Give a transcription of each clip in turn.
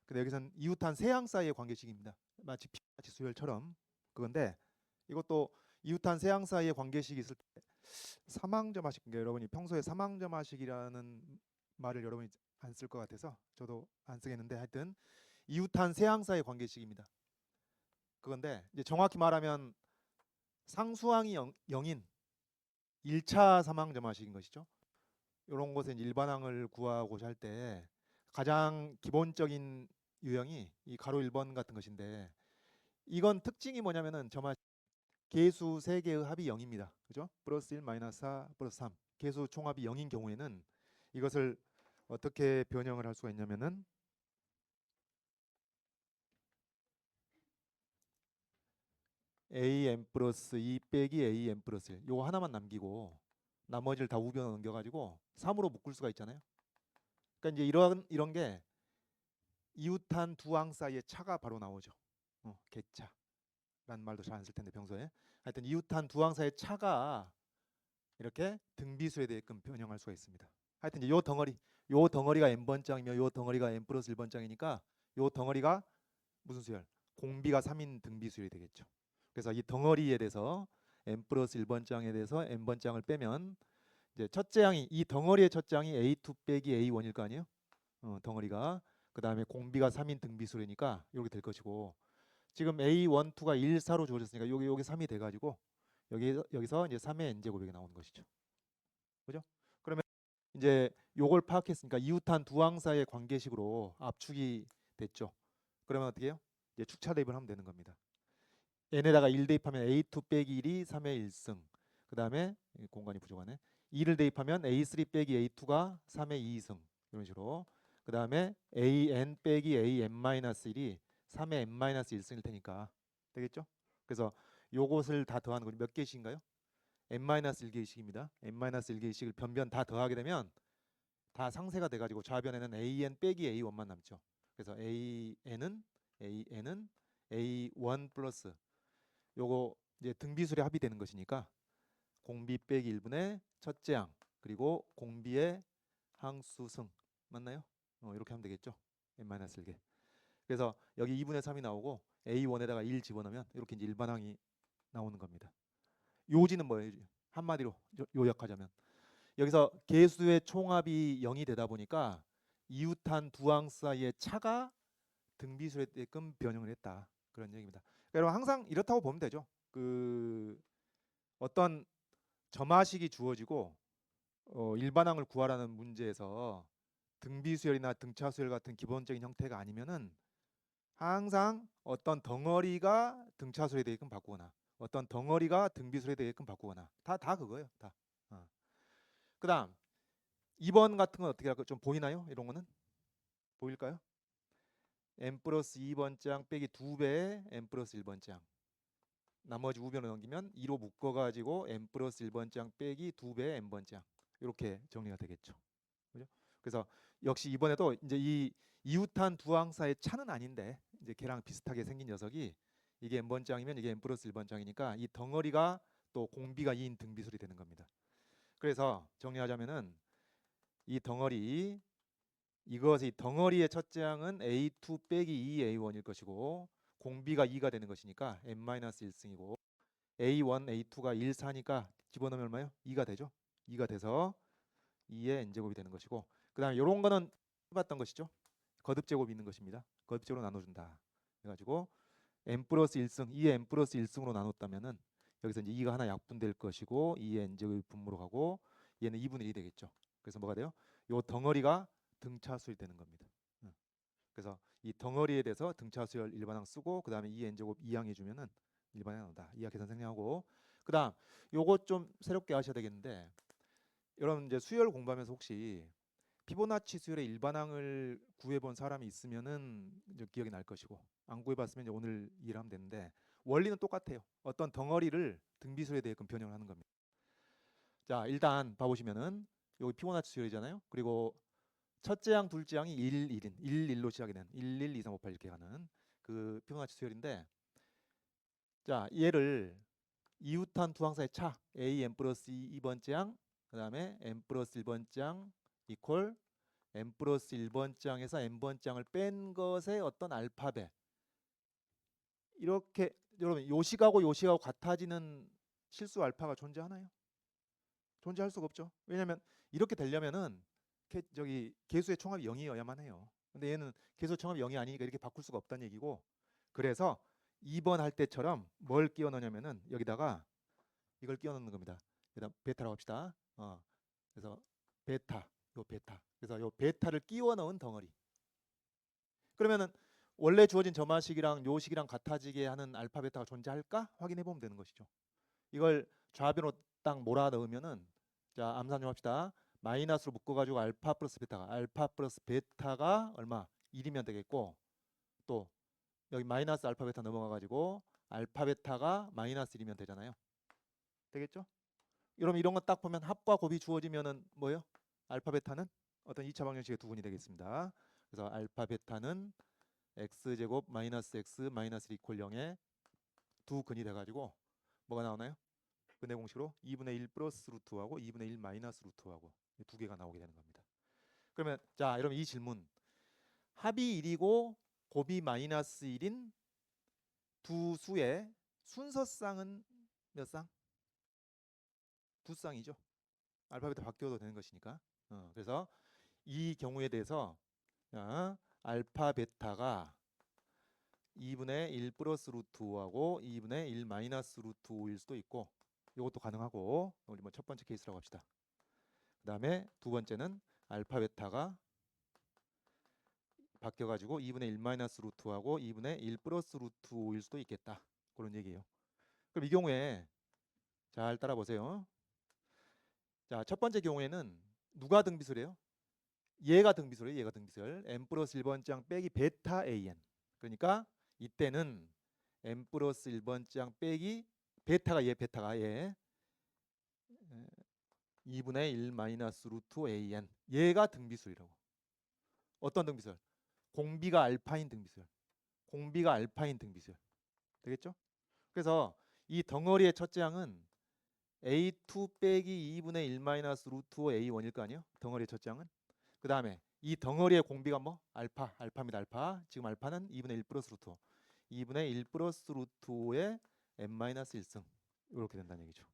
근데 여기서는 이웃한 세항 사이의 관계식입니다. 마치 피보나치 수열처럼 그건데 이것도 이웃한 세항 사이의 관계식이 있을 때 사망점화식, 그러니까 여러분이 평소에 사망점화식이라는 말을 여러분이 안 쓸 것 같아서 저도 안 쓰겠는데 하여튼 이웃한 세항 사이의 관계식입니다. 그건데 이제 정확히 말하면 상수항이 0인 1차 사망점화식인 것이죠. 이런 것에 일반항을 구하고자 할 때 가장 기본적인 유형이 이 가로 1번 같은 것인데 이건 특징이 뭐냐면은 점화 개수 3개의 합이 0입니다. 그죠? 플러스 1, 마이너스 4, 플러스 3. 개수 총합이 0인 경우에는 이것을 어떻게 변형을 할 수가 있냐면은 am 플러스 2 빼기 am 플러스 1 요거 하나만 남기고 나머지를 다 우변으로 넘겨가지고 3으로 묶을 수가 있잖아요. 그러니까 이제 이런 게 이웃한 두 항 사이의 차가 바로 나오죠. 객차라는 말도 잘 안 쓸 텐데 평소에 하여튼 이웃한 두 항 사이의 차가 이렇게 등비수에 대해끔 변형할 수가 있습니다. 하여튼 이제 요 덩어리가 n번장이며 요 덩어리가 n 플러스 1번장이니까 요 덩어리가 무슨 수열? 공비가 3인 등비수열이 되겠죠. 그래서 이 덩어리에 대해서 n 플러스 1번장에 대해서 n번장을 빼면 이제 첫째 항이 이 덩어리의 첫째 항이 a2 빼기 a1일 거 아니에요? 덩어리가 그 다음에 공비가 3인 등비수열이니까 이렇게 될 것이고 지금 a1, 2가 1, 4로 주어졌으니까 여기 3이 돼가지고 여기서 이제 3의 n제곱이 나오는 것이죠. 그죠? 그러면 이제 요걸 파악했으니까 이웃한 두 항 사이의 관계식으로 압축이 됐죠. 그러면 어떻게 해요? 이제 축차 대입을 하면 되는 겁니다. n에다가 1 대입하면 a2 빼기 1이 3의 1승. 그 다음에 공간이 부족하네. 2를 대입하면 a3 빼기 a2가 3의 2승. 이런 식으로. 그 다음에 an 빼기 an-1이 3의 n-1승일 테니까 되겠죠? 그래서 요것을 다 더하는 건 몇 개씩인가요? n-1개씩입니다. n-1개씩을 변변 다 더하게 되면 다 상세가 돼가지고 좌변에는 an 빼기 a1만 남죠. 그래서 an은 a1 플러스 요거 이제 등비술의 합이 되는 것이니까 공비 빼기 1분의 첫째 항 그리고 공비의 항수승 맞나요? 이렇게 하면 되겠죠. n-1개. 그래서 여기 2분의 3이 나오고 a1에다가 1 집어넣으면 이렇게 이제 일반항이 나오는 겁니다. 요지는 뭐예요? 한마디로 요약하자면 여기서 개수의 총합이 0이 되다 보니까 이웃한 두 항 사이의 차가 등비수에 대끔 변형을 했다. 그런 얘기입니다. 그러니까 여러분 항상 이렇다고 보면 되죠. 그 어떤 점화식이 주어지고 일반항을 구하라는 문제에서 등비수열이나 등차수열 같은 기본적인 형태가 아니면은 항상 어떤 덩어리가 등차수열에 대게끔 바꾸거나 어떤 덩어리가 등비수열에 대게끔 바꾸거나 다 그거예요. 다. 그다음 2번 같은 건 어떻게 할까요? 좀 보이나요? 이런 거는 보일까요? n 플러스 2번장 빼기 2배의 n 플러스 1번장 나머지 우변을 넘기면 2로 묶어가지고 n 플러스 1번장 빼기 2배의 n번장 이렇게 정리가 되겠죠. 그죠? 그래서 역시 이번에도 이제 이 이웃한 두 항사의 차는 아닌데 이제 걔랑 비슷하게 생긴 녀석이 이게 n번장이면 이게 n 플러스 1번장이니까 이 덩어리가 또 공비가 2인 등비술이 되는 겁니다. 그래서 정리하자면은 이 덩어리 이것의 덩어리의 첫째 항은 a2 빼기 2 a1일 것이고 공비가 2가 되는 것이니까 n-1승이고 a1, a2가 1, 4니까 집어넣으면 얼마요? 2가 되죠. 2가 돼서 2의 n제곱이 되는 것이고 그 다음에 이런 거는 해봤던 것이죠. 거듭제곱이 있는 것입니다. 거듭제곱으로 나눠준다. 그래가지고 n 플러스 1승 2의 n 플러스 1승으로 나눴다면은 여기서 이제 2가 하나 약분될 것이고 2의 n제곱이 분모로 가고 얘는 2분의 1이 되겠죠. 그래서 뭐가 돼요? 요 덩어리가 등차수열이 되는 겁니다. 그래서 이 덩어리에 대해서 등차수열 일반항 쓰고 그 다음에 2n제곱 2항 해주면은 일반항이 나온다. 이하 계산 생략하고 그 다음 요거 좀 새롭게 아셔야 되겠는데 여러분 이제 수열 공부하면서 혹시 피보나치 수열의 일반항을 구해본 사람이 있으면은 이제 기억이 날 것이고 안 구해봤으면 이제 오늘 일을 하면 되는데 원리는 똑같아요. 어떤 덩어리를 등비수열에 대해 변형을 하는 겁니다. 자 일단 봐보시면은 여기 피보나치 수열이잖아요. 그리고 첫째 항, 둘째 항이 1, 1인 1, 1로 시작이 되는 1, 1, 2, 3, 5, 8 이렇게 가는 그 피보나치 수열인데 자 얘를 이웃한 두 항사의 차 a n 플러스 2번째 항 그 다음에 n 플러스 1번째 항 이퀄 n 플러스 1번장에서 n번장을 뺀 것의 어떤 알파벳. 이렇게 여러분 요식하고 같아지는 실수 알파가 존재하나요? 존재할 수가 없죠. 왜냐하면 이렇게 되려면은 개수의 총합이 0이어야만 해요. 근데 얘는 개수 총합이 0이 아니니까 이렇게 바꿀 수가 없다는 얘기고, 그래서 2번 할 때처럼 뭘 끼워 넣냐면은 여기다가 이걸 끼워 넣는 겁니다. 일단 베타라고 합시다. 그래서 베타, 요 베타. 그래서 요 베타를 끼워 넣은 덩어리. 그러면은 원래 주어진 점화식이랑 요식이랑 같아지게 하는 알파 베타가 존재할까 확인해 보면 되는 것이죠. 이걸 좌변으로 딱 몰아 넣으면은, 자 암산 좀 합시다. 마이너스로 묶어가지고 알파 플러스 베타가 얼마? 1이면 되겠고, 또 여기 마이너스 알파 베타 넘어가가지고 알파 베타가 마이너스 1이면 되잖아요. 되겠죠? 여러분 이런 거 딱 보면 합과 곱이 주어지면은 뭐예요? 알파 베타는 어떤 2차 방정식의 두 근이 되겠습니다. 그래서 알파 베타는 x제곱 마이너스 x 마이너스 1 이퀄 0의 두 근이 돼가지고 뭐가 나오나요? 근의 공식으로 2분의 1 플러스 루트하고 2분의 1 마이너스 루트하고 두 개가 나오게 되는 겁니다. 그러면 자 여러분 이 질문, 합이 1이고 곱이 마이너스 1인 두 수의 순서쌍은 몇 쌍? 두 쌍이죠. 알파벳 바뀌어도 되는 것이니까. 그래서 이 경우에 대해서 알파 베타가 2분의 1 플러스 루트 5하고 2분의 1 마이너스 루트 5일 수도 있고, 이것도 가능하고, 우리 뭐 첫 번째 케이스라고 합시다. 그 다음에 두 번째는 알파 베타가 바뀌어가지고 2분의 1 마이너스 루트 5하고 2분의 1 플러스 루트 5일 수도 있겠다. 그런 얘기예요. 그럼 이 경우에 잘 따라 보세요. 자, 첫 번째 경우에는 누가 등비수래요? 얘가 등비수래요. 얘가 등비수열. n 플러스 1번장 빼기 베타 an. 그러니까 이때는 n 플러스 1번장 빼기 베타가 얘 2분의 1 마이너스 루트 an. 얘가 등비수이라고. 어떤 등비수열? 공비가 알파인 등비수열. 공비가 알파인 등비수열. 되겠죠? 그래서 이 덩어리의 첫째 항은 a2 빼기 2분의 1 마이너스 루트 5 a1일 거 아니에요? 덩어리의 첫째 항은. 그 다음에 이 덩어리의 공비가 뭐? 알파입니다. 알파. 지금 알파는 2분의 1 플러스 루트 5. 2분의 1 플러스 루트 5의 n 마이너스 1승. 이렇게 된다는 얘기죠.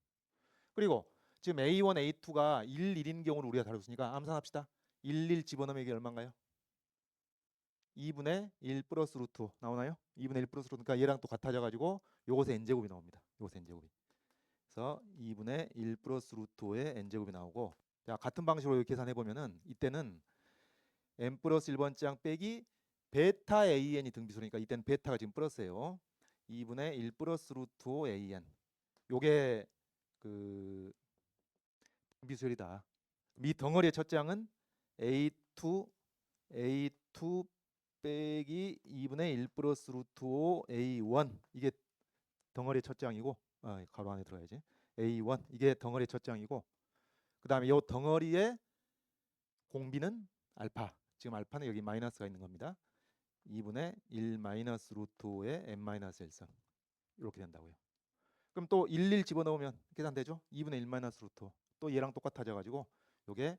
그리고 지금 a1, a2가 1, 1인 경우를 우리가 다뤘으니까 암산합시다. 1, 1 집어넣으면 이게 얼마인가요? 2분의 1 플러스 루트 5 나오나요? 2분의 1 플러스 루트, 그러니까 얘랑 또 같아져 가지고 요것의 n제곱이 나옵니다. 요것의 n제곱이. 그래서 2분의 1 플러스 루트 5의 n제곱이 나오고, 자 같은 방식으로 계산해 보면은 이때는 n 플러스 1번장 빼기 베타 an이 등비수니까 이때는 베타가 지금 플러스예요. 2분의 1 플러스 루트 5 an. 요게 그 등비수열이다. 이 덩어리의 첫째 항은 a2 빼기 2분의 1 플러스 루트 5 a1. 이게 덩어리의 첫째 항이고, 가로 안에 들어가야지. a1 이게 덩어리의 첫째 항이고, 그 다음에 이 덩어리의 공비는 알파. 지금 알파는 여기 마이너스가 있는 겁니다. 2분의 1 마이너스 루트 5의 n 마이너스 1승. 이렇게 된다고요. 그럼 또 1, 1 집어넣으면 계산되죠? 2분의 1 마이너스 루트 5. 또 얘랑 똑같아져 가지고 요게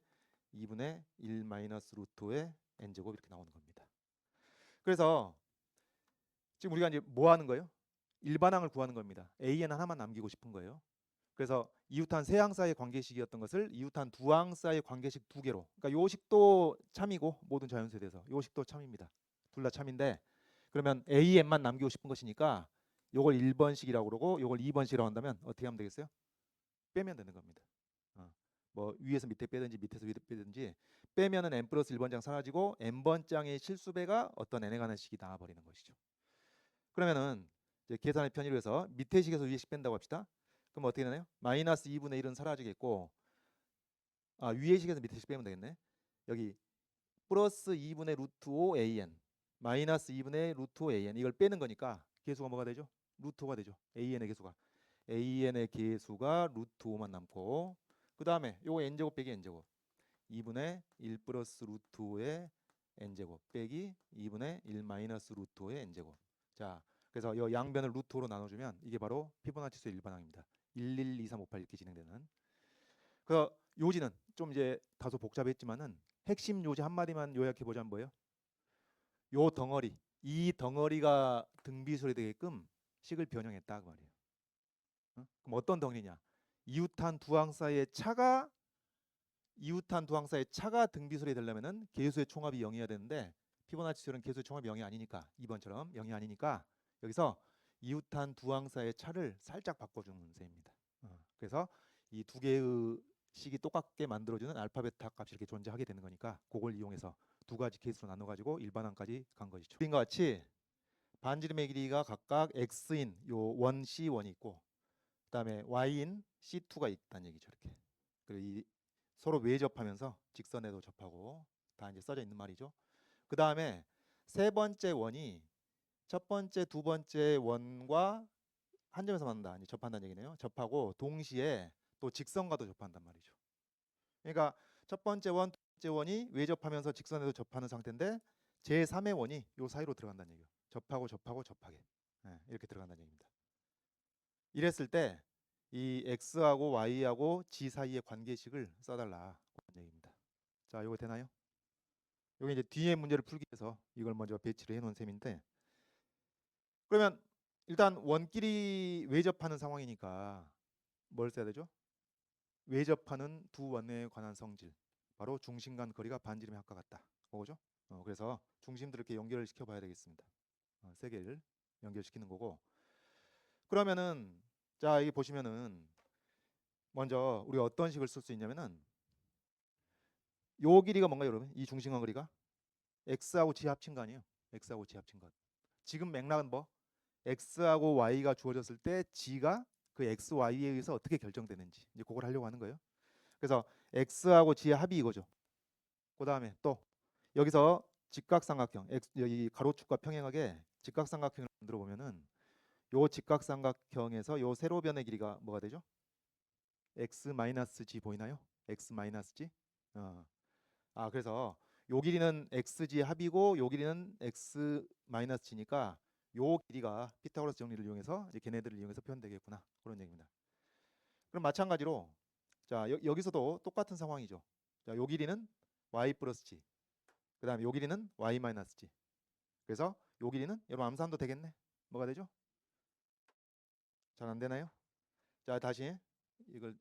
2분의 1 마이너스 루트 5의 n제곱 이렇게 나오는 겁니다. 그래서 지금 우리가 이제 뭐 하는 거예요? 일반항을 구하는 겁니다. an 하나만 남기고 싶은 거예요. 그래서 이웃한 세 항 사이의 관계식이었던 것을 이웃한 두 항 사이의 관계식 두 개로. 그러니까 요식도 참이고 모든 자연수에 대해서 요식도 참입니다. 둘 다 참인데, 그러면 an만 남기고 싶은 것이니까 요걸 1번식이라고 그러고 요걸 2번식이라고 한다면 어떻게 하면 되겠어요? 빼면 되는 겁니다. 뭐 위에서 밑에 빼든지 밑에서 위로 빼든지 빼면은 n 플러스 1번장 사라지고 n번장의 실수배가 어떤 n에 관한 식이 나와버리는 것이죠. 그러면은 이제 계산의 편의를 위해서 밑에 식에서 위에 식 뺀다고 합시다. 그럼 어떻게 되나요? 마이너스 2분의 1은 사라지겠고, 위에 식에서 밑에 식 빼면 되겠네. 여기 플러스 2분의 루트 5 an 마이너스 2분의 루트 5 an 이걸 빼는 거니까 계수가 뭐가 되죠? 루트 5가 되죠. an의 계수가 루트 5만 남고, 그 다음에 요거 n제곱 빼기 n제곱 2분의 1 플러스 루트 5의 n제곱 빼기 2분의 1 마이너스 루트 5의 n제곱. 자, 그래서 이 양변을 루트 5로 나눠주면 이게 바로 피보나치수의 일반항입니다. 1, 1, 2, 3, 5, 8 이렇게 진행되는. 그래서 요지는 좀 이제 다소 복잡했지만은 핵심 요지 한마디만 요약해 보자면 뭐예요? 요 덩어리, 이 덩어리가 등비술이 되게끔 식을 변형했다 그 말이에요. 그럼 어떤 덩어리냐? 이웃한 두 항 사이의 차가 등비술이 되려면은 계수의 총합이 0이어야 되는데 피보나치술은 계수의 총합이 0이 아니니까 2번처럼 0이 아니니까 여기서 이웃한 두 항 사이의 차를 살짝 바꿔주는 셈입니다. 그래서 이 두 개의 식이 똑같게 만들어주는 알파 베타 값이 이렇게 존재하게 되는 거니까 그걸 이용해서 두 가지 케이스로 나눠가지고 일반항까지 간 것이죠. 그림과 같이 반지름의 길이가 각각 x인 요 원 C1이 있고 그다음에 y인 C2가 있다는 얘기죠. 이렇게. 그리고 이 서로 외접하면서 직선에도 접하고 다 이제 써져 있는 말이죠. 그 다음에 세 번째 원이 첫 번째, 두 번째 원과 한 점에서 만난다. 이제 접한다는 얘기네요. 접하고 동시에 또 직선과도 접한단 말이죠. 그러니까 첫 번째 원, 두 번째 원이 외접하면서 직선에도 접하는 상태인데 제3의 원이 요 사이로 들어간다는 얘기예요. 접하고 접하고 접하게. 이렇게 들어간다는 얘기입니다. 이랬을 때 이 x하고 y하고 g 사이의 관계식을 써달라 그런 얘기입니다. 자, 이거 되나요? 여기 이제 뒤에 문제를 풀기 위해서 이걸 먼저 배치를 해놓은 셈인데 그러면 일단 원끼리 외접하는 상황이니까 뭘 써야 되죠? 외접하는 두 원에 관한 성질 바로 중심 간 거리가 반지름의 합과 같다. 그거죠? 그래서 중심들을 이렇게 연결을 시켜 봐야 되겠습니다. 세 개를 연결시키는 거고 그러면은 자, 여기 보시면은 먼저 우리가 어떤 식을 쓸 수 있냐면은 요 길이가 뭔가요, 여러분? 이 중심간 거리가 x하고 g 합친 거 아니에요? x하고 g 합친 것. 지금 맥락은 뭐? x하고 y가 주어졌을 때 g가 그 x, y에 의해서 어떻게 결정되는지 이제 그걸 하려고 하는 거예요. 그래서 x하고 g의 합이 이거죠. 그 다음에 또 여기서 직각삼각형, 여기 가로축과 평행하게 직각삼각형을 만들어 보면은 요 직각삼각형에서 요 세로변의 길이가 뭐가 되죠? x-g 보이나요? x-g. 그래서 요 길이는 xg 합이고 요 길이는 x-g니까 요 길이가 피타고라스 정리를 이용해서 이제 걔네들을 이용해서 표현되겠구나 그런 얘기입니다. 그럼 마찬가지로 자 여기서도 똑같은 상황이죠. 자, 요 길이는 y 플러스 g. 그 다음에 요 길이는 y 마이너스 g. 그래서 요 길이는 여러분 암산도 되겠네. 뭐가 되죠? 잘 안 되나요? 자, 다시 이걸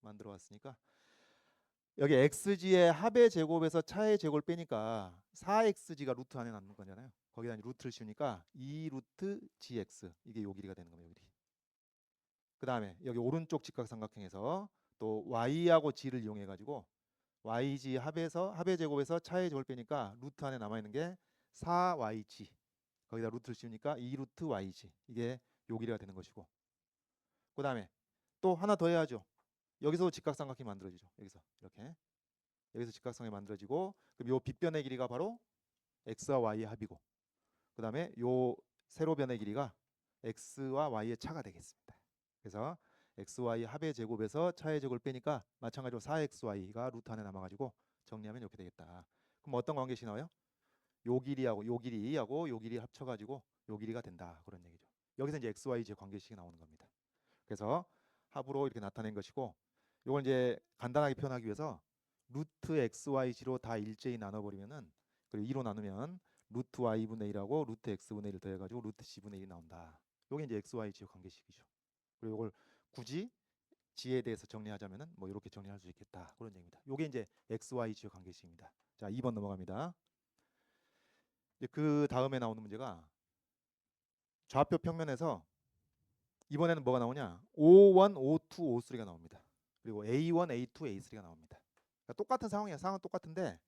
만들어 왔으니까 여기 xg의 합의 제곱에서 차의 제곱을 빼니까 4xg가 루트 안에 남는 거잖아요. 거기다 루트를 씌우니까 2 루트 gx 이게 요 길이가 되는 겁니다. 요 길이. 그 다음에 여기 오른쪽 직각삼각형에서 또 y하고 g를 이용해 가지고 yg 합의 제곱에서 차의 제곱을 빼니까 루트 안에 남아 있는 게 4yg 거기다 루트를 씌우니까 2 루트 yg 이게 요 길이가 되는 것이고 그 다음에 또 하나 더 해야죠. 여기서 직각삼각형이 만들어지죠. 이렇게 여기서 직각삼각형이 만들어지고 그럼 요 빗변의 길이가 바로 x와 y의 합이고 그 다음에 요 세로변의 길이가 x와 y의 차가 되겠습니다. 그래서 x, y 합의 제곱에서 차의 제곱을 빼니까 마찬가지로 4xy가 루트 안에 남아가지고 정리하면 이렇게 되겠다. 그럼 어떤 관계식 나와요? 요 길이하고 요 길이하고 요 길이 합쳐가지고 요 길이가 된다 그런 얘기죠. 여기서 이제 x, y 제 관계식이 나오는 겁니다. 그래서 합으로 이렇게 나타낸 것이고 요걸 이제 간단하게 표현하기 위해서 루트 x, y, g로 다 일제히 나눠버리면은 그리고 2로 나누면 루트 y분의 1하고 루트 x분의 1을 더해가지고 루트 c분의 1이 나온다. 요게 이제 x, y, g의 관계식이죠. 그리고 이걸 굳이 g에 대해서 정리하자면은 뭐 이렇게 정리할 수 있겠다 그런 얘기입니다. 요게 이제 x, y, g의 관계식입니다. 자, 2번 넘어갑니다. 이제 그 다음에 나오는 문제가 좌표 평면에서 이번에는 뭐가 나오냐? O1, O2, O3가 나옵니다. 그리고 A1, A2, A3가 나옵니다. 그러니까 똑같은 상황이야. 상황은 똑같은데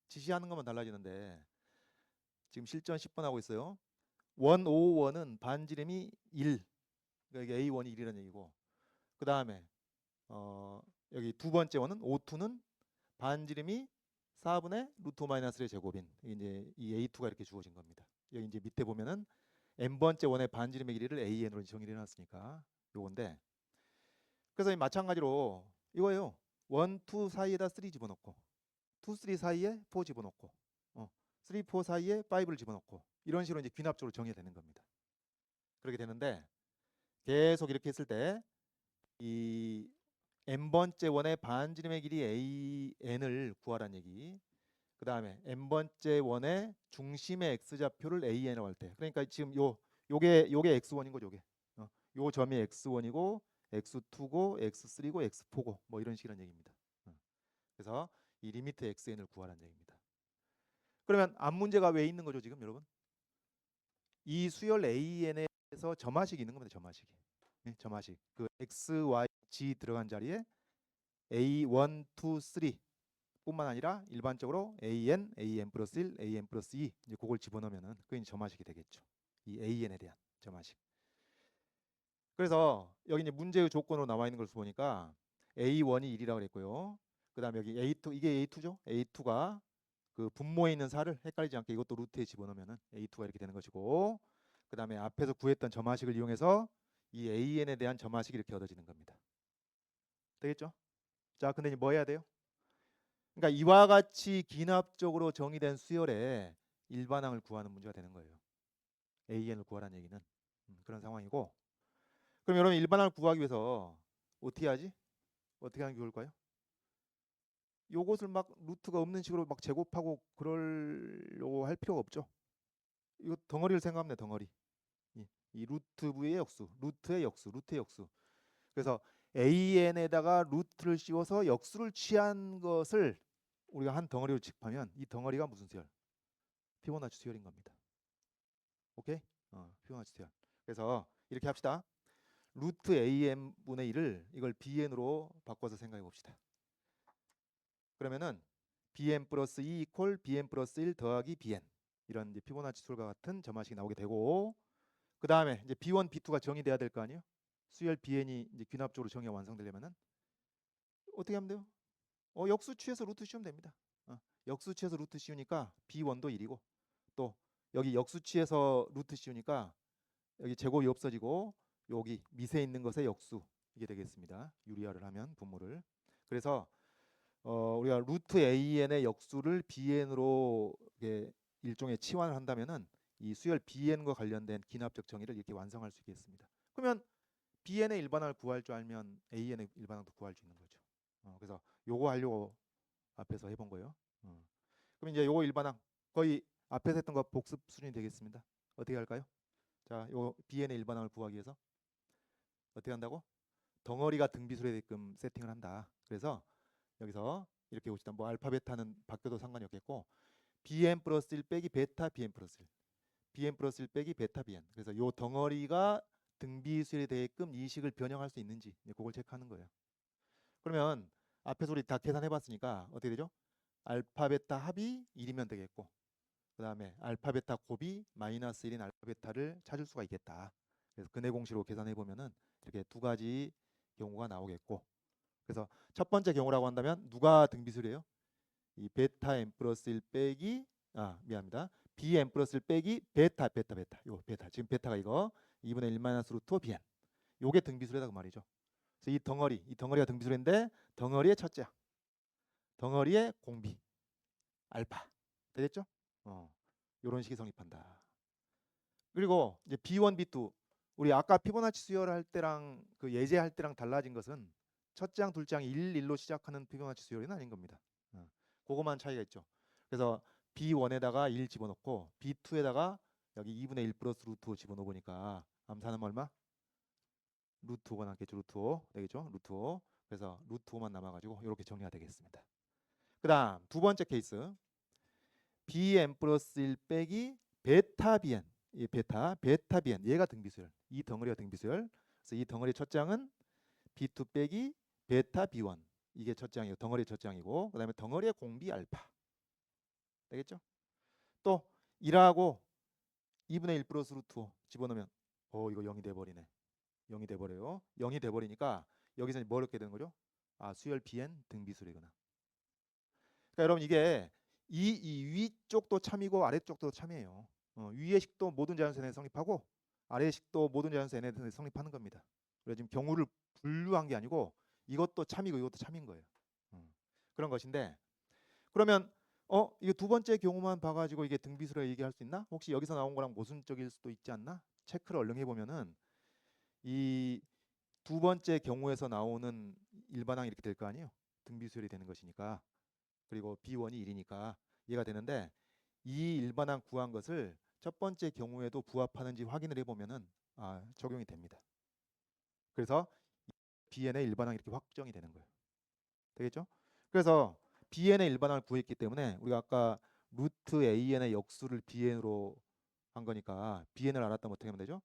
지시하는 것만 달라지는데 지금 실전 10번 하고 있어요. 151은 반지름이 1. 그러니까 이게 A1이 1이라는 얘기고 그 다음에 여기 두 번째 원은 O2는 반지름이 4분의 루트 마이너스의 제곱인 이제 이 A2가 이렇게 주어진 겁니다. 여기 이제 밑에 보면은 n번째 원의 반지름의 길이를 AN으로 정의를 해놨으니까 요건데 그래서 마찬가지로 이거예요. 1, 2 사이에다 3 집어넣고 2, 3 사이에 4 집어넣고 3, 4 사이에 5를 집어넣고 이런 식으로 이제 귀납적으로 정의가 되는 겁니다. 그렇게 되는데 계속 이렇게 했을 때 이 n번째 원의 반지름의 길이 AN을 구하라는 얘기 그 다음에 n번째 원의 중심의 x좌표를 AN이라고 할 때, 그러니까 지금 요게 x1인 거죠. 요 점이 x1이고 x2고 x3고 x4고 뭐 이런 식이란 얘기입니다. 그래서 이 리미트 xn을 구하라는 얘기입니다. 그러면 앞 문제가 왜 있는 거죠 지금 여러분? 이 수열 AN에서 점화식이 있는 겁니다. 점화식이. 네, 점화식. 그 x, y, g 들어간 자리에 a1, 2, 3 뿐만 아니라 일반적으로 an, an 플러스 1, an 플러스 2 이제 그걸 집어넣으면은 그게 점화식이 되겠죠. 이 an에 대한 점화식. 그래서 여기 이제 문제의 조건으로 나와 있는 걸 보니까 a1이 1이라고 그랬고요. 그다음에 여기 a2 이게 a2죠. a2가 그 분모에 있는 4를 헷갈리지 않게 이것도 루트에 집어넣으면은 a2가 이렇게 되는 것이고, 그다음에 앞에서 구했던 점화식을 이용해서 이 an에 대한 점화식이 이렇게 얻어지는 겁니다. 되겠죠? 자, 근데 이제 뭐 해야 돼요? 그러니까 이와 같이 기납적으로 정의된 수열의 일반항을 구하는 문제가 되는 거예요. an을 구하라는 얘기는 그런 상황이고, 그럼 여러분 일반항을 구하기 위해서 어떻게 하지? 어떻게 하는 게 좋을까요? 요것을 막 루트가 없는 식으로 막 제곱하고 그러려고 할 필요가 없죠. 이거 덩어리를 생각하면 돼, 덩어리. 이 루트 v의 역수, 루트의 역수, 루트의 역수. 그래서 an에다가 루트를 씌워서 역수를 취한 것을 우리가 한 덩어리로 짚하면 이 덩어리가 무슨 수열? 피보나치 수열인 겁니다. 오케이? 피보나치 수열. 그래서 이렇게 합시다. 루트 am분의 1을 이걸 bn으로 바꿔서 생각해 봅시다. 그러면은 bn 플러스 2 이퀄 bn 플러스 1 더하기 bn, 이런 이제 피보나치 수열과 같은 점화식이 나오게 되고, 그 다음에 이제 b1, b2가 정의돼야 될 거 아니에요? 수열 bn이 이제 귀납적으로 정의가 완성되려면은 어떻게 하면 돼요? 역수 취해서 루트 씌우면 됩니다. 역수 취해서 루트 씌우니까 b1도 1이고, 또 여기 역수 취해서 루트 씌우니까 여기 제곱이 없어지고 여기 밑에 있는 것의 역수, 이게 되겠습니다. 유리화를 하면 분모를. 그래서 우리가 루트 an의 역수를 bn으로 일종의 치환을 한다면은 이 수열 bn과 관련된 기납적 정의를 이렇게 완성할 수 있겠습니다. 그러면 bn의 일반항을 구할 줄 알면 an의 일반항도 구할 수 있는 거죠. 그래서 요거 하려고 앞에서 해본 거예요. 그럼 이제 요거 일반항 거의 앞에서 했던 거 복습 수준이 되겠습니다. 어떻게 할까요? 자, 요 bn의 일반항을 구하기 위해서 어떻게 한다고? 덩어리가 등비술에 되게끔 세팅을 한다. 그래서 여기서 이렇게 봅시다. 뭐 알파 베타는 바뀌어도 상관이 없겠고, bn 플러스 1 빼기 베타 bn 플러스 1, bn 플러스 1 빼기 베타 bn. 그래서 요 덩어리가 등비수열이 되게끔 이 식을 변형할 수 있는지 그걸 체크하는 거예요. 그러면 앞에서 우리 다 계산해 봤으니까 어떻게 되죠? 알파 베타 합이 1이면 되겠고, 그 다음에 알파 베타 곱이 마이너스 1인 알파 베타를 찾을 수가 있겠다. 그래서 근해 공식으로 계산해 보면은 이렇게 두 가지 경우가 나오겠고, 그래서 첫 번째 경우라고 한다면 누가 등비술이에요? 이 베타 n 플러스 1 빼기 미안합니다. b n 플러스 1 빼기 베타 요 베타, 지금 베타가 이거 2분의 1 마이너스 루트 bn, 요게 등비술이다 그 말이죠. 그래서 이 덩어리가 등비술인데 덩어리의 첫째 항, 덩어리의 공비 알파 되겠죠? 요런 식이 성립한다. 그리고 이제 b1, b2 우리 아까 피보나치 수열할 때랑 그 예제할 때랑 달라진 것은 첫째 항, 둘째 항이 1, 1로 시작하는 피보나치 수열은 아닌 겁니다. 그거만 차이가 있죠. 그래서 b1에다가 1 집어넣고 b2에다가 여기 2분의 1 플러스 루트 5 집어넣어 보니까 암산은 얼마? 루트 5가 남겠죠. 루트 5 되겠죠. 루트 5. 그래서 루트 5만 남아가지고 이렇게 정리가 되겠습니다. 그 다음 두 번째 케이스 bn 플러스 1 빼기 베타 bn, 이 베타 bn 얘가 등비수열, 이 덩어리가 등비수열. 그래서 이 덩어리 첫째 항은 b2 빼기 베타 b1, 이게 첫째 항이고 덩어리 첫째 항이고, 그 다음에 덩어리의 공비 알파 되겠죠. 또 1하고 2분의 1 플러스 루트 5 집어넣으면 이거 0이 돼버리네. 0이 돼버려요. 0이 돼버리니까 여기서 뭐 이렇게 되는 거죠? 수열 bn 등비수열이구나. 그러니까 여러분 이게 이 위쪽도 참이고 아래쪽도 참이에요. 위의 식도 모든 자연수 n에 성립하고 아래의 식도 모든 자연수 n에 성립하는 겁니다. 그래서 지금 경우를 분류한 게 아니고 이것도 참이고 이것도 참인 거예요. 그런 것인데, 그러면 이게 두 번째 경우만 봐가지고 이게 등비수를 얘기할 수 있나? 혹시 여기서 나온 거랑 모순적일 수도 있지 않나? 체크를 얼른 해보면은 이 두 번째 경우에서 나오는 일반항이 이렇게 될 거 아니에요. 등비수열이 되는 것이니까. 그리고 b1이 1이니까 이해가 되는데 이 일반항 구한 것을 첫 번째 경우에도 부합하는지 확인을 해보면은 적용이 됩니다. 그래서 bn의 일반항 이렇게 확정이 되는 거예요. 되겠죠? 그래서 bn의 일반항을 구했기 때문에 우리가 아까 루트 an의 역수를 bn으로 한 거니까 bn을 알았다면 어떻게 하면 되죠?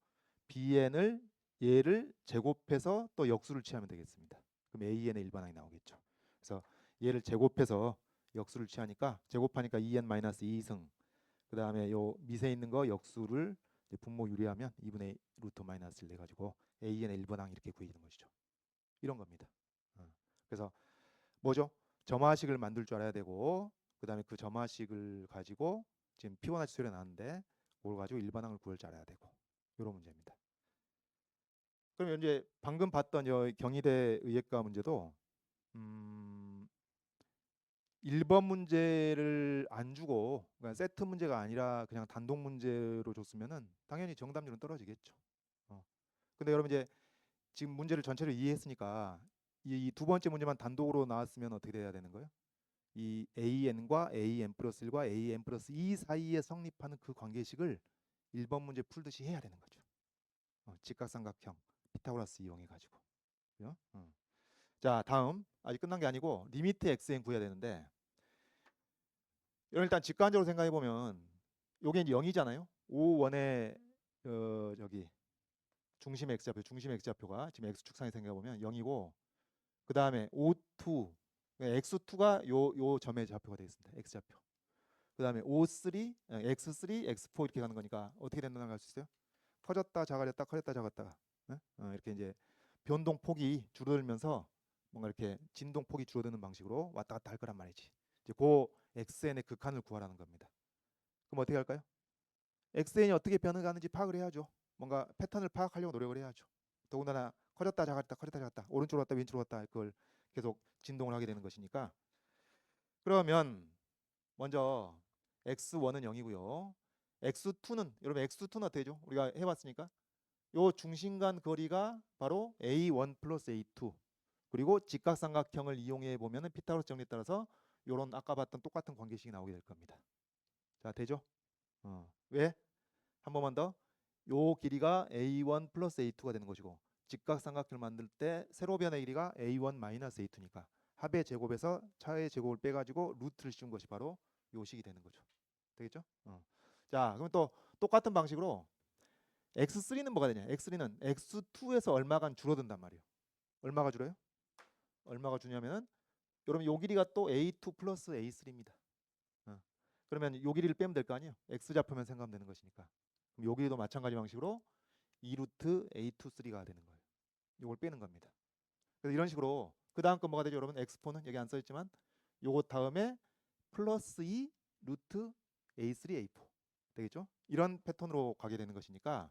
bn을 얘를 제곱해서 또 역수를 취하면 되겠습니다. 그럼 an의 일반항이 나오겠죠. 그래서 얘를 제곱해서 역수를 취하니까 제곱하니까 2n-2승 그 다음에 요 밑에 있는 거 역수를 분모 유리하면 2분의 루트 마이너스 1 내가지고 an의 일반항 이렇게 구해지는 것이죠. 이런 겁니다. 그래서 뭐죠? 점화식을 만들 줄 알아야 되고 그 다음에 그 점화식을 가지고 지금 피보나치 소리가 나는데 그걸 가지고 일반항을 구할 줄 알아야 되고 이런 문제입니다. 그럼 이제 방금 봤던 경희대 의예과 문제도 1번 문제를 안 주고 그러니까 세트 문제가 아니라 그냥 단독 문제로 줬으면은 당연히 정답률은 떨어지겠죠. 근데 여러분 이제 지금 문제를 전체를 이해했으니까 이 두 번째 문제만 단독으로 나왔으면 어떻게 돼야 되는 거예요? 이 an과 an 플러스 1과 an 플러스 2 사이에 성립하는 그 관계식을 1번 문제 풀듯이 해야 되는 거죠. 직각삼각형 피타고라스 이용해 가지고. 그죠? 자, 다음 아직 끝난 게 아니고 리미트 xn 구해야 되는데 일단 직관적으로 생각해 보면 요게 이제 0이잖아요. O1의 저기 중심 x좌표, 중심 x좌표가 지금 x축상에 생각해 보면 0이고 그 다음에 O2 x2가 요 점의 좌표가 되겠습니다. x좌표. 그 다음에 O3, x3, x4 이렇게 가는 거니까 어떻게 된다고 할 수 있어요? 커졌다 작아졌다 커졌다 작았다가 이렇게 이제 변동 폭이 줄어들면서 뭔가 이렇게 진동 폭이 줄어드는 방식으로 왔다 갔다 할 거란 말이지. 이제 그 xn의 극한을 구하라는 겁니다. 그럼 어떻게 할까요? xn이 어떻게 변해가는지 파악을 해야죠. 뭔가 패턴을 파악하려고 노력을 해야죠. 더군다나 커졌다 작았다 커졌다 작았다 오른쪽으로 갔다 왼쪽으로 갔다 그걸 계속 진동을 하게 되는 것이니까 그러면 먼저 x1은 0이고요. x2는 여러분 x2는 어떻게 되죠? 우리가 해봤으니까 요 중심간 거리가 바로 a1 플러스 a2 그리고 직각삼각형을 이용해 보면은 피타고라스 정리에 따라서 요런 아까 봤던 똑같은 관계식이 나오게 될 겁니다. 자, 되죠? 왜? 한 번만 더. 요 길이가 a1 플러스 a2가 되는 것이고 직각삼각형을 만들 때 세로변의 길이가 a1 마이너스 a2니까 합의 제곱에서 차의 제곱을 빼가지고 루트를 씌운 것이 바로 요 식이 되는 거죠. 되겠죠? 자, 그럼 또 똑같은 방식으로 x3는 뭐가 되냐? x3는 x2에서 얼마간 줄어든단 말이에요. 얼마가 줄어요? 얼마가 주냐면은 여러분 요 길이가 또 a2 플러스 a3입니다. 그러면 요 길이를 빼면 될 거 아니에요? x좌표면 생각하면 되는 것이니까. 그럼 요 길이도 마찬가지 방식으로 2루트 a23가 되는 거예요. 요걸 빼는 겁니다. 그래서 이런 식으로 그 다음 거 뭐가 되죠? 여러분 x4는 여기 안 써있지만 요거 다음에 플러스 2 루트 a3 a4 되겠죠? 이런 패턴으로 가게 되는 것이니까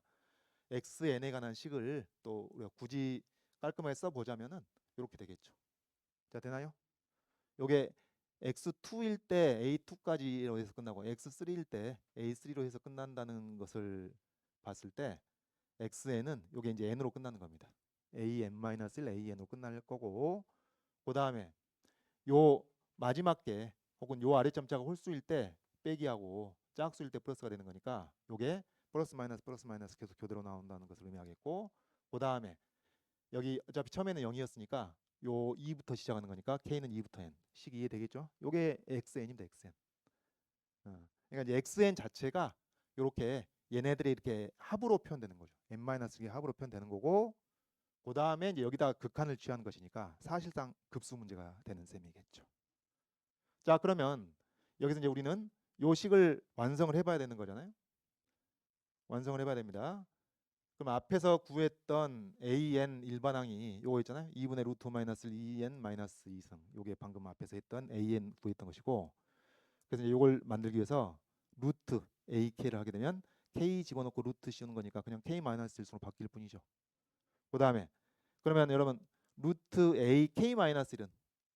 xn에 관한 식을 또 우리가 굳이 깔끔하게 써보자면은 이렇게 되겠죠. 자, 되나요? 요게 x2일 때 a2까지로 해서 끝나고 x3일 때 a3로 해서 끝난다는 것을 봤을 때 xn은 요게 이제 n으로 끝나는 겁니다. an-1 an으로 끝날 거고 그 다음에 요 마지막 게 혹은 요 아래점자가 홀수일 때 빼기하고 짝수일 때 플러스가 되는 거니까 요게 플러스 마이너스 계속 교대로 나온다는 것을 의미하겠고 그 다음에 여기 어차피 처음에는 0이었으니까 요 2부터 시작하는 거니까 k는 2부터 n 식 이해되겠죠? 요게 xn입니다. xn. 그러니까 이제 xn 자체가 요렇게 얘네들이 이렇게 합으로 표현되는 거죠. n-의 합으로 표현되는 거고 그 다음에 이제 여기다가 극한을 취한 것이니까 사실상 급수 문제가 되는 셈이겠죠. 자, 그러면 여기서 이제 우리는 요 식을 완성을 해봐야 되는 거잖아요. 완성을 해봐야 됩니다. 그럼 앞에서 구했던 an 일반항이 요거 있잖아요. 2분의 루트 마이너스 2n 마이너스 2승. 요게 방금 앞에서 했던 an 구했던 것이고 그래서 이제 요걸 만들기 위해서 루트 ak를 하게 되면 k 집어넣고 루트 씌우는 거니까 그냥 k 마이너스 1승으로 바뀔 뿐이죠. 그 다음에 그러면 여러분 루트 a k 마이너스 1은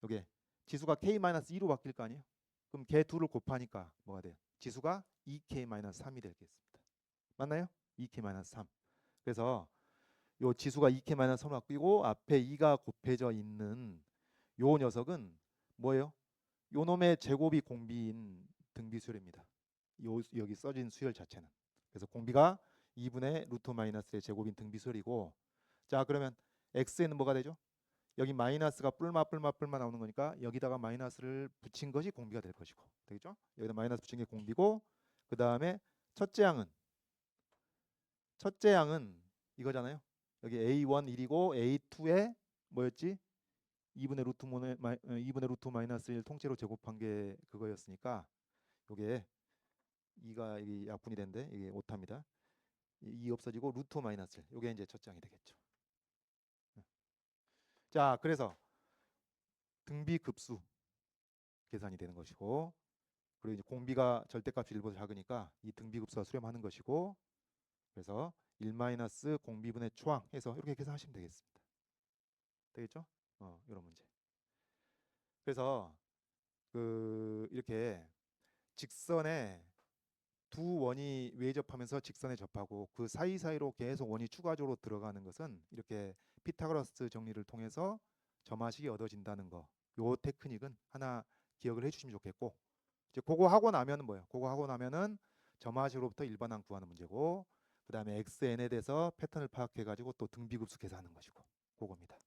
요게 지수가 k 마이너스 2로 바뀔 거 아니에요. 그럼 걔 둘을 곱하니까 뭐가 돼요? 지수가 2k 마이너스 3이 되겠습니다. 맞나요? 2k 마이너스 3. 그래서 요 지수가 2k 마이너스 3을 바뀌고 앞에 2가 곱해져 있는 요 녀석은 뭐예요? 요 놈의 제곱이 공비인 등비수열입니다. 여기 써진 수열 자체는. 그래서 공비가 2분의 루트 마이너스의 제곱인 등비수열이고, 자 그러면 x에는 뭐가 되죠? 여기 마이너스가 뿔마 나오는 거니까 여기다가 마이너스를 붙인 것이 공비가 될 것이고, 되겠죠? 여기다 마이너스 붙인 게 공비고, 그 다음에 첫째 양은 이거잖아요. 여기 a1 1이고 a2에 뭐였지? 2분의 루트 마이너스 1 통째로 제곱한 게 그거였으니까 요게 2가 이 약분이 된데 이게 오타입니다. 2 없어지고 루트 마이너스 1. 요게 이제 첫째 양이 되겠죠. 자, 그래서 등비급수 계산이 되는 것이고, 그리고 이제 공비가 절대값이 1보다 작으니까 이 등비급수가 수렴하는 것이고, 그래서 1 마이너스 공비분의 초항 해서 이렇게 계산하시면 되겠습니다. 되겠죠? 이런 문제. 그래서 이렇게 직선에 두 원이 외접하면서 직선에 접하고 그 사이사이로 계속 원이 추가적으로 들어가는 것은 이렇게 피타고라스 정리를 통해서 점화식이 얻어진다는 거. 요 테크닉은 하나 기억을 해주시면 좋겠고, 이제 그거 하고 나면 뭐예요? 그거 하고 나면은 점화식으로부터 일반항 구하는 문제고, 그 다음에 xn에 대해서 패턴을 파악해가지고 또 등비급수 계산하는 것이고, 그겁니다.